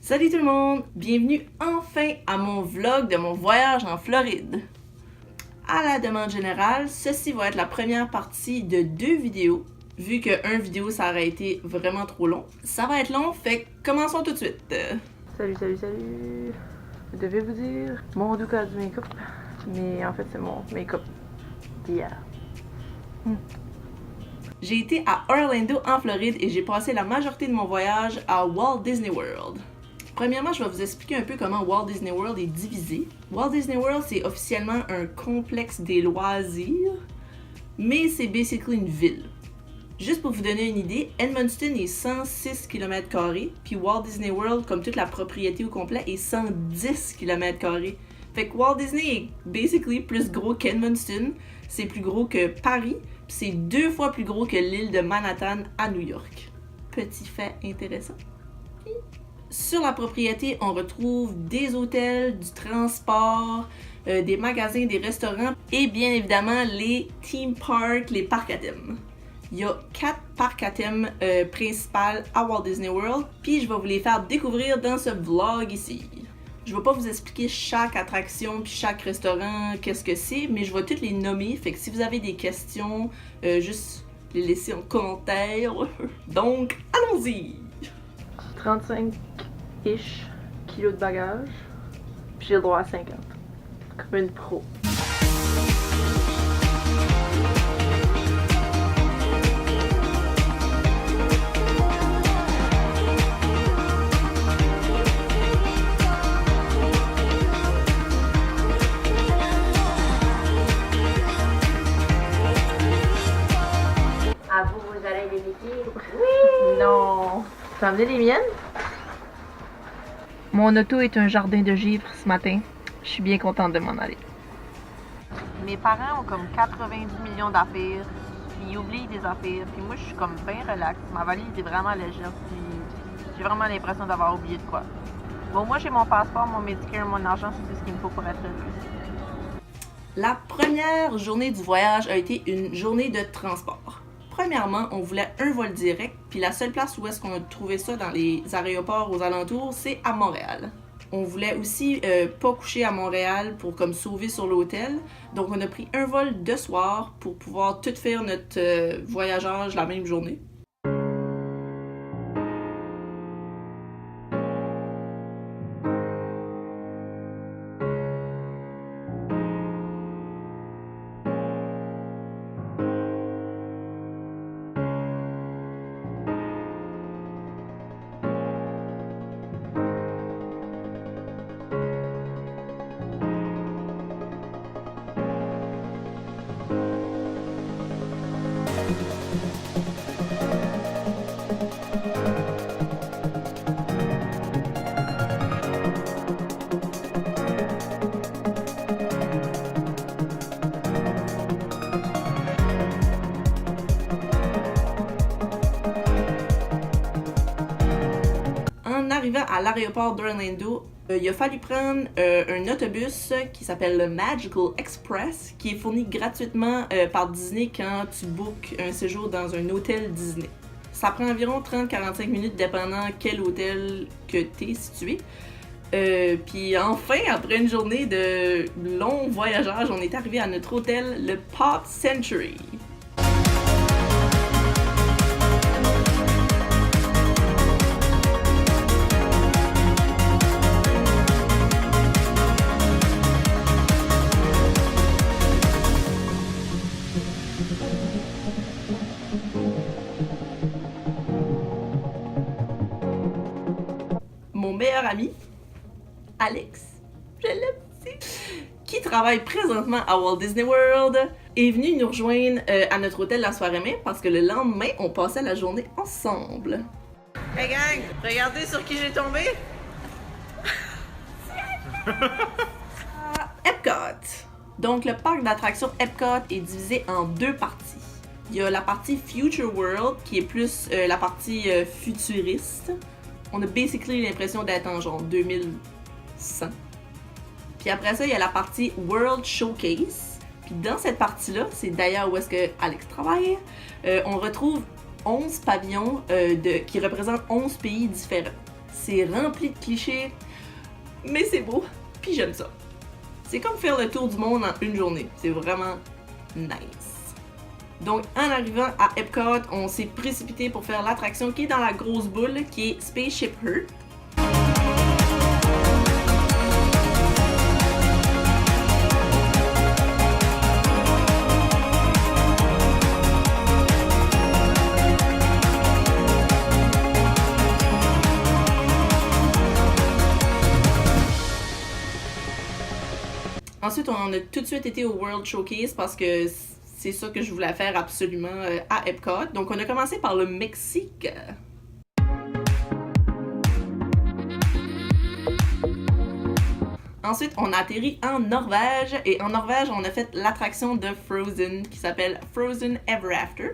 Salut tout le monde! Bienvenue enfin à mon vlog de mon voyage en Floride. À la demande générale, ceci va être la première partie de 2 vidéos. Vu qu'une vidéo ça aurait été vraiment trop long. Ça va être long, fait que commençons tout de suite. Salut. Je devais vous dire mon doux cas du make-up, mais en fait c'est mon make-up d'hier. J'ai été à Orlando en Floride et j'ai passé la majorité de mon voyage à Walt Disney World. Premièrement, je vais vous expliquer un peu comment Walt Disney World est divisé. Walt Disney World, c'est officiellement un complexe des loisirs, mais c'est basically une ville. Juste pour vous donner une idée, Edmundston est 106 km², puis Walt Disney World, comme toute la propriété au complet, est 110 km². Fait que Walt Disney est basically plus gros qu'Edmundston, c'est plus gros que Paris, puis c'est 2 fois plus gros que l'île de Manhattan à New York. Petit fait intéressant. Sur la propriété, on retrouve des hôtels, du transport, des magasins, des restaurants et bien évidemment les theme parks, les parcs à thème. Il y a 4 parcs à thème principaux à Walt Disney World, puis je vais vous les faire découvrir dans ce vlog ici. Je vais pas vous expliquer chaque attraction puis chaque restaurant, qu'est-ce que c'est, mais je vais toutes les nommer, fait que si vous avez des questions, juste les laisser en commentaire. Donc, allons-y! 35-ish kilos de bagages, puis j'ai le droit à 50. Comme une pro. À vous, vous allez les Mickey? Oui! Non! T'as amené les miennes? Mon auto est un jardin de givre ce matin. Je suis bien contente de m'en aller. Mes parents ont comme 90 millions d'affaires, puis ils oublient des affaires, puis moi je suis comme bien relax. Ma valise est vraiment légère, puis j'ai vraiment l'impression d'avoir oublié de quoi. Bon, moi j'ai mon passeport, mon Medicare, mon argent, c'est tout ce qu'il me faut pour être heureuse. La première journée du voyage a été une journée de transport. Premièrement, on voulait un vol direct, puis la seule place où est-ce qu'on a trouvé ça dans les aéroports aux alentours, c'est à Montréal. On voulait aussi pas coucher à Montréal pour comme sauver sur l'hôtel, donc on a pris un vol de soir pour pouvoir tout faire notre voyagage la même journée. En arrivant à l'aéroport d'Orlando, il a fallu prendre un autobus qui s'appelle le Magical Express, qui est fourni gratuitement par Disney quand tu bookes un séjour dans un hôtel Disney. Ça prend environ 30-45 minutes dépendant quel hôtel que tu es situé. Puis enfin, après une journée de long voyagage, on est arrivé à notre hôtel, le Pop Century. Mon meilleur ami, Alex, je l'aime aussi, qui travaille présentement à Walt Disney World, est venu nous rejoindre à notre hôtel la soirée même parce que le lendemain, on passait la journée ensemble. Hey gang, regardez sur qui j'ai tombé! Epcot! Donc le parc d'attractions Epcot est divisé en 2 parties. Il y a la partie Future World qui est plus la partie futuriste. On a basically l'impression d'être en genre 2100. Puis après ça, il y a la partie World Showcase. Puis dans cette partie-là, c'est d'ailleurs où est-ce que Alex travaille, on retrouve 11 pavillons qui représentent 11 pays différents. c'est rempli de clichés, mais c'est beau, puis j'aime ça. C'est comme faire le tour du monde en une journée, c'est vraiment nice. Donc en arrivant à Epcot, on s'est précipité pour faire l'attraction qui est dans la grosse boule, qui est Spaceship Earth. Ensuite, on a tout de suite été au World Showcase parce que c'est ça que je voulais faire absolument à Epcot. Donc, on a commencé par le Mexique. Ensuite, on a atterri en Norvège. Et en Norvège, on a fait l'attraction de Frozen qui s'appelle Frozen Ever After.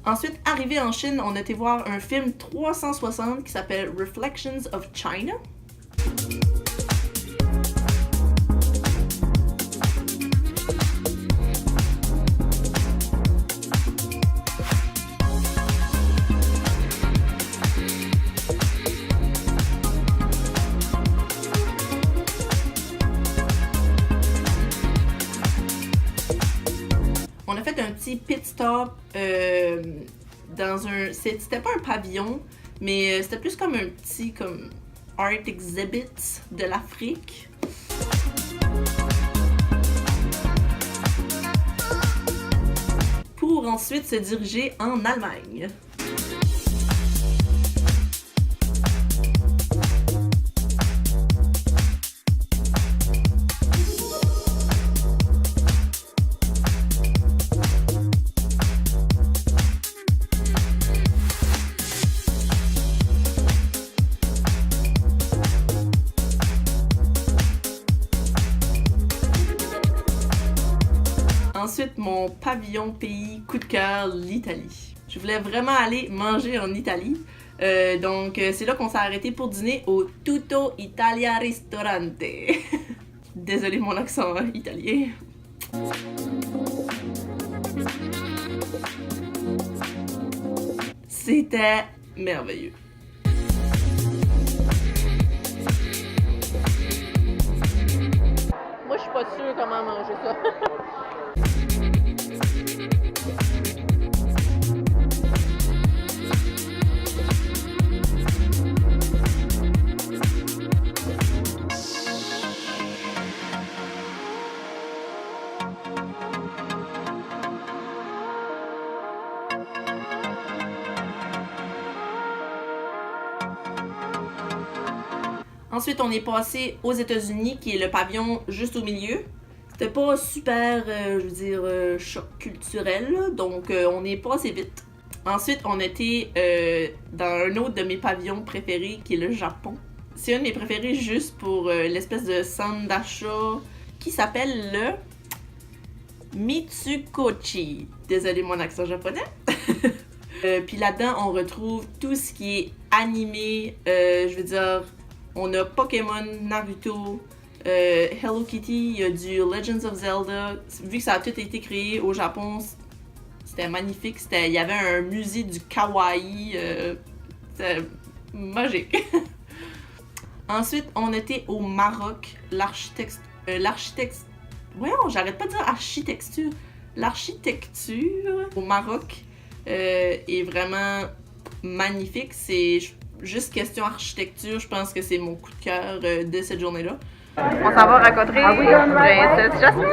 Ensuite, arrivé en Chine, on a été voir un film 360 qui s'appelle Reflections of China. On a fait un petit pit stop dans un... C'était pas un pavillon, mais c'était plus comme un petit comme art exhibit de l'Afrique. Pour ensuite se diriger en Allemagne. Ensuite, mon pavillon pays coup de cœur, l'Italie. Je voulais vraiment aller manger en Italie. Donc, c'est là qu'on s'est arrêté pour dîner au Tutto Italia Ristorante. Désolé mon accent italien. C'était merveilleux. Moi, je suis pas sûre comment manger ça. Ensuite, on est passé aux États-Unis, qui est le pavillon juste au milieu. C'était pas super, je veux dire, choc culturel, là, donc on est passé vite. Ensuite, on était dans un autre de mes pavillons préférés, qui est le Japon. C'est un de mes préférés juste pour l'espèce de centre d'achat qui s'appelle le Mitsukochi. Désolé mon accent japonais. Puis là-dedans, on retrouve tout ce qui est animé, je veux dire... On a Pokémon, Naruto, Hello Kitty, il y a du Legends of Zelda. Vu que ça a tout été créé au Japon, c'était magnifique. Il y avait un musée du kawaii. C'était magique. Ensuite, on était au Maroc. Voyons, j'arrête pas de dire architecture. L'architecture au Maroc est vraiment magnifique. C'est... Juste question architecture, je pense que c'est mon coup de cœur de cette journée-là. On s'en va rencontrer Princesse Jasmine.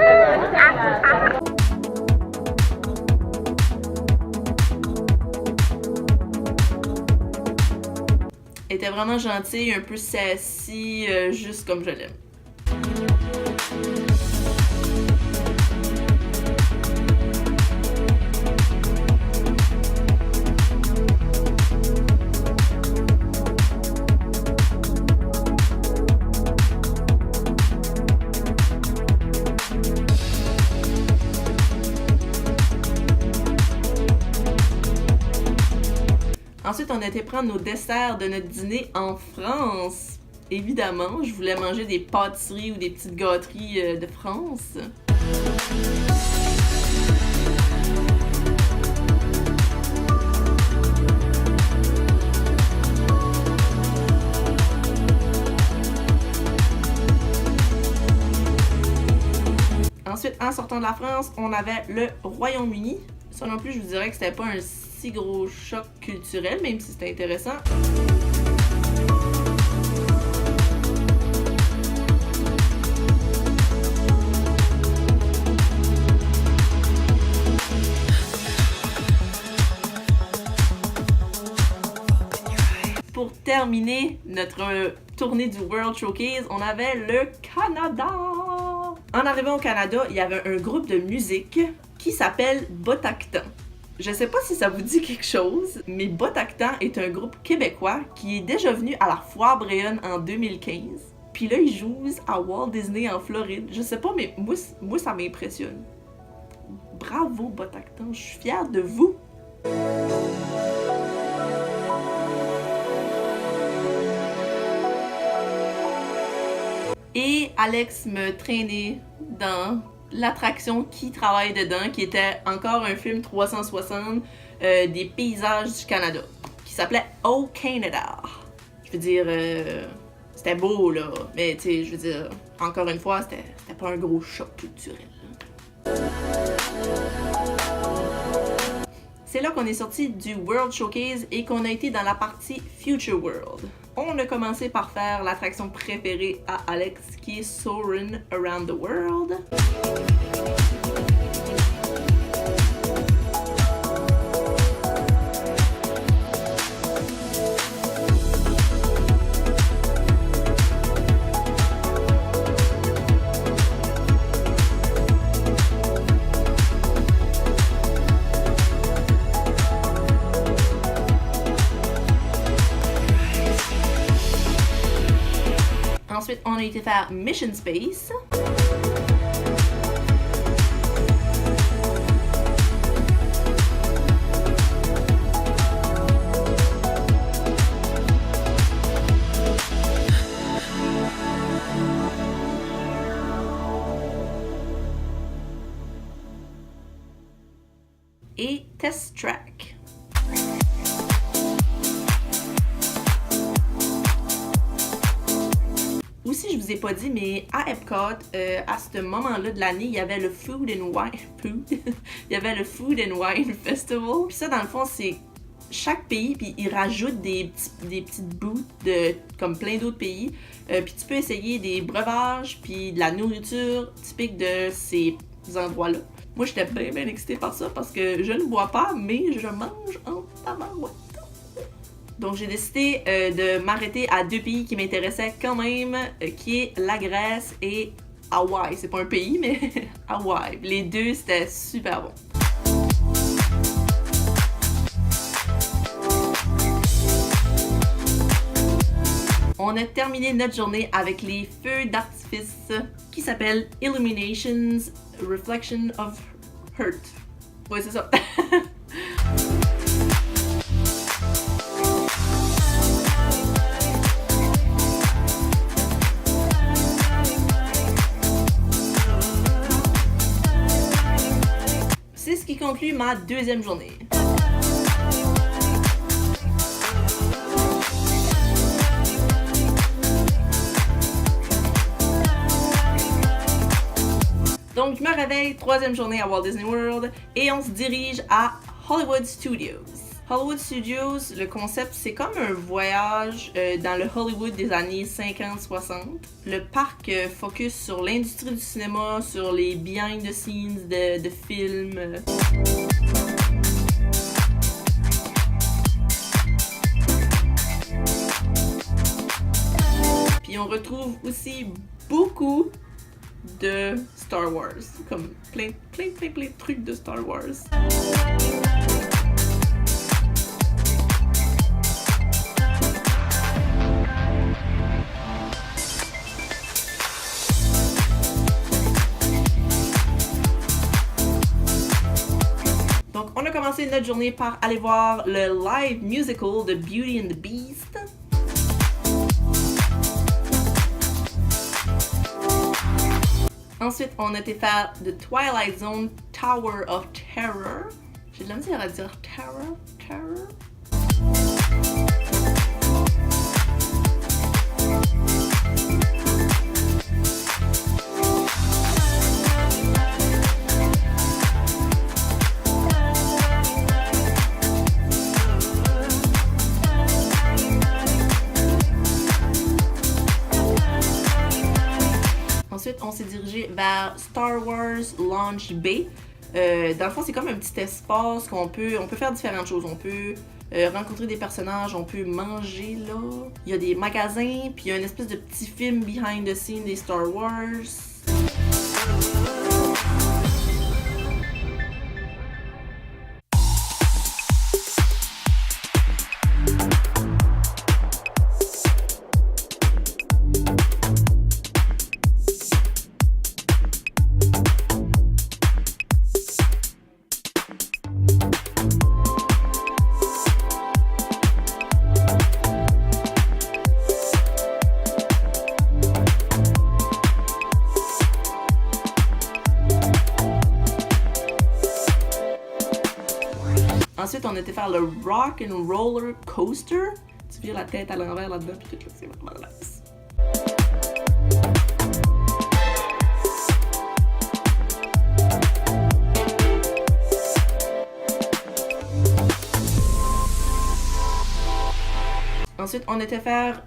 Elle était vraiment gentille, un peu sassy, juste comme je l'aime. Ensuite, on a été prendre nos desserts de notre dîner en France. Évidemment, je voulais manger des pâtisseries ou des petites gâteries de France. Ensuite, en sortant de la France, on avait le Royaume-Uni. Ça non plus, je vous dirais que c'était pas un si gros choc culturel, même si c'était intéressant. Pour terminer notre tournée du World Showcase, on avait le Canada. En arrivant au Canada, il y avait un groupe de musique qui s'appelle Botactan. Je sais pas si ça vous dit quelque chose, mais Botactan est un groupe québécois qui est déjà venu à la Foire Bréonne en 2015. Puis là, ils jouent à Walt Disney en Floride. Je sais pas, mais moi ça m'impressionne. Bravo Botactan, je suis fière de vous. Et Alex me traînait dans l'attraction qui travaille dedans, qui était encore un film 360 des paysages du Canada, qui s'appelait Oh Canada. Je veux dire, c'était beau là, mais tu sais, je veux dire, encore une fois, c'était pas un gros choc culturel. C'est là qu'on est sorti du World Showcase et qu'on a été dans la partie Future World. On a commencé par faire l'attraction préférée à Alex, qui est Soarin' Around the World. Ensuite, on a été faire Mission Space. Et Test Track. Aussi, je vous ai pas dit, mais à Epcot, à ce moment-là de l'année, il y avait le Food and Wine il y avait le Food and Wine Festival. Puis ça, dans le fond, c'est chaque pays, puis ils rajoutent des petites booths de comme plein d'autres pays. Puis tu peux essayer des breuvages, puis de la nourriture typique de ces endroits-là. Moi, j'étais bien excitée par ça parce que je ne bois pas, mais je mange en tabarouette. Donc, j'ai décidé de m'arrêter à 2 pays qui m'intéressaient quand même, qui est la Grèce et Hawaï. C'est pas un pays, mais Hawaï. Les deux, c'était super bon. On a terminé notre journée avec les feux d'artifice qui s'appellent Illuminations Reflection of Hurt. Ouais, c'est ça. C'est ce qui conclut ma deuxième journée. Donc, je me réveille, troisième journée à Walt Disney World, et on se dirige à Hollywood Studios. Hollywood Studios, le concept, c'est comme un voyage dans le Hollywood des années 50-60. Le parc focus sur l'industrie du cinéma, sur les behind the scenes de films. Puis on retrouve aussi beaucoup de Star Wars, comme plein de trucs de Star Wars. Donc on a commencé notre journée par aller voir le live musical de Beauty and the Beast. Ensuite, on a été faire The Twilight Zone Tower of Terror. J'ai de la misère à dire Terror. Ensuite, on s'est dirigé vers Star Wars Launch Bay. Dans le fond, c'est comme un petit espace qu'on peut faire différentes choses. On peut rencontrer des personnages, on peut manger là. Il y a des magasins, puis il y a une espèce de petit film behind the scenes des Star Wars. Ensuite, on était faire le Rock and Roller Coaster. Tu vires la tête à l'envers là-dedans, puis tout là, c'est vraiment nice. Ensuite, on était faire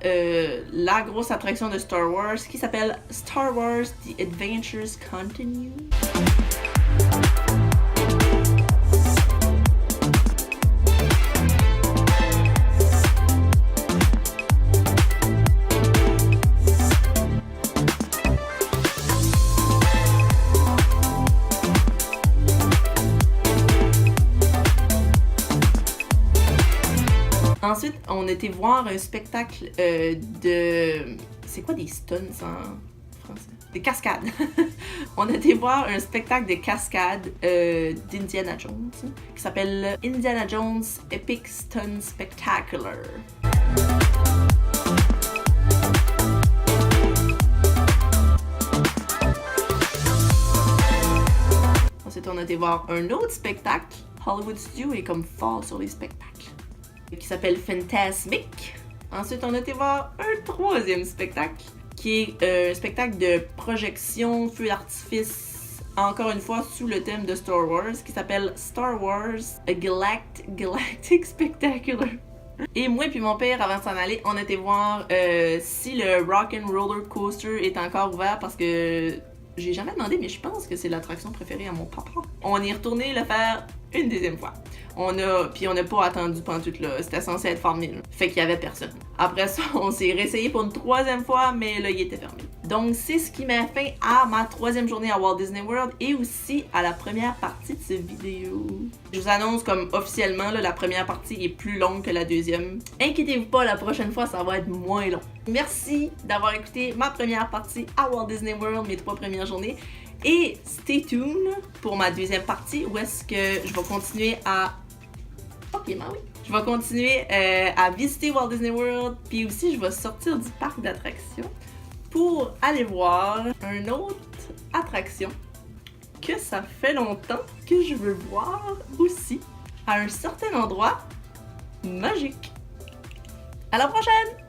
la grosse attraction de Star Wars qui s'appelle Star Wars The Adventures Continue. Ensuite, on était voir un spectacle de... C'est quoi des stunts en français? Des cascades. On a été voir un spectacle de cascades d'Indiana Jones qui s'appelle Indiana Jones Epic Stunt Spectacular. Ensuite, on a été voir un autre spectacle. Hollywood Studio est comme fort sur les spectacles, qui s'appelle Fantasmic. Ensuite, on a été voir un troisième spectacle, qui est un spectacle de projection, feu d'artifice, encore une fois sous le thème de Star Wars, qui s'appelle Star Wars A Galactic Spectacular. Et moi et puis mon père, avant de s'en aller, on a été voir si le Rock and Roller Coaster est encore ouvert, parce que j'ai jamais demandé, mais je pense que c'est l'attraction préférée à mon papa. On est retourné le faire une deuxième fois. On n'a pas attendu pantoute là, c'était censé être fermé là. Fait qu'il y avait personne. Après ça, on s'est réessayé pour une troisième fois, mais là il était fermé. Donc c'est ce qui met fin à ma troisième journée à Walt Disney World et aussi à la première partie de cette vidéo. Je vous annonce comme officiellement là, la première partie est plus longue que la deuxième. Inquiétez-vous pas, la prochaine fois ça va être moins long. Merci d'avoir écouté ma première partie à Walt Disney World, mes 3 premières journées. Et stay tuned pour ma deuxième partie où est-ce que je vais continuer à... Ok, ben oui. Je vais continuer à visiter Walt Disney World, puis aussi je vais sortir du parc d'attractions pour aller voir une autre attraction que ça fait longtemps que je veux voir aussi à un certain endroit magique. À la prochaine!